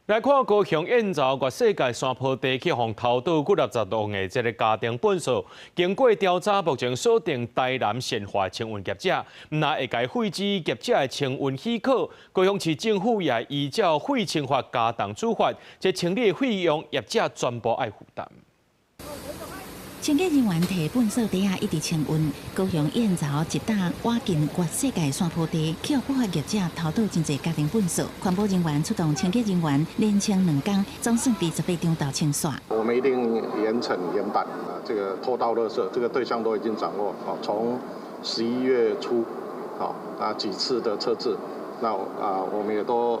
来看高雄燕巢越世界山坡地去互偷盗60万的这个家庭本数，经过调查，目前锁定台南县华清运业者，那会该废止业者的清运许可。高雄市政府也依照废清法加重处罚，这清理费用业者全部爱负担。清洁人员提粪扫地一直清运，高雄燕巢一搭挖进越世界山坡地，去互不法业者偷盗真侪家庭粪扫。环保人员出动清洁人员，连清2天，总算伫18张道清刷。我们一定严惩严办啊！这个偷盗垃圾，这个对象都已经掌握啊。从11月初，几次的测试。我们也都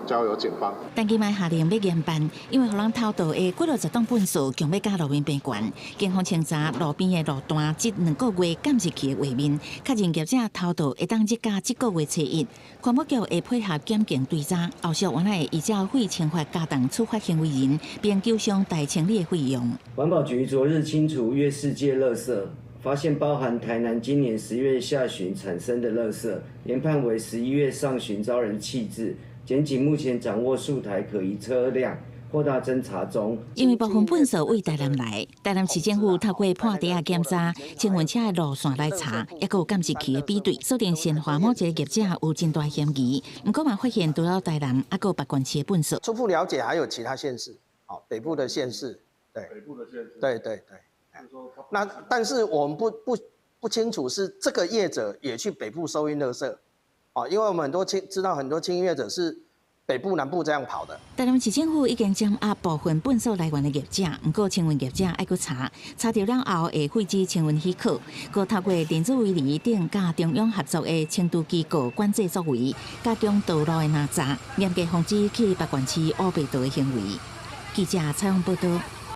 交由警方。但今卖下令要严办，因为互人偷盗的60栋粪扫，强要加路面边悬。警方清查路边的路段，这2个月监视器的画面，确认业者偷盗会当日加这个月初1。环保局会配合检警追查，后续原来会依照废清法加重处罚行为人，并求偿代清理的费用。环保局昨日清除约世界垃圾。发现包含台南今年10月下旬产生的垃圾，研判为11月上旬遭人弃置。检警目前掌握数台可疑车辆，扩大侦查中。因为部分粪扫为台南来，台南市政府透过判地检查、清运车的路线来查，也有监视器的比对，锁定县华某一个业者有真大嫌疑。不过嘛，发现除了台南，也有别县市的粪扫。初步了解还有其他县市，北部的县市，对，北部的县市，对。那但是我们不清楚是这个业者也去北部收运垃圾，因为我们知道很多清运业者是北部南部这样跑的。台南市政府已经掌握部分粪扫来源的业者，不过清运业者爱去查到了后会废止清运许可，佮透过电子围篱等甲中央合作的清除机构管制作为，加强道路的查严格防止去别县市乌白道的行为。记者采访报道。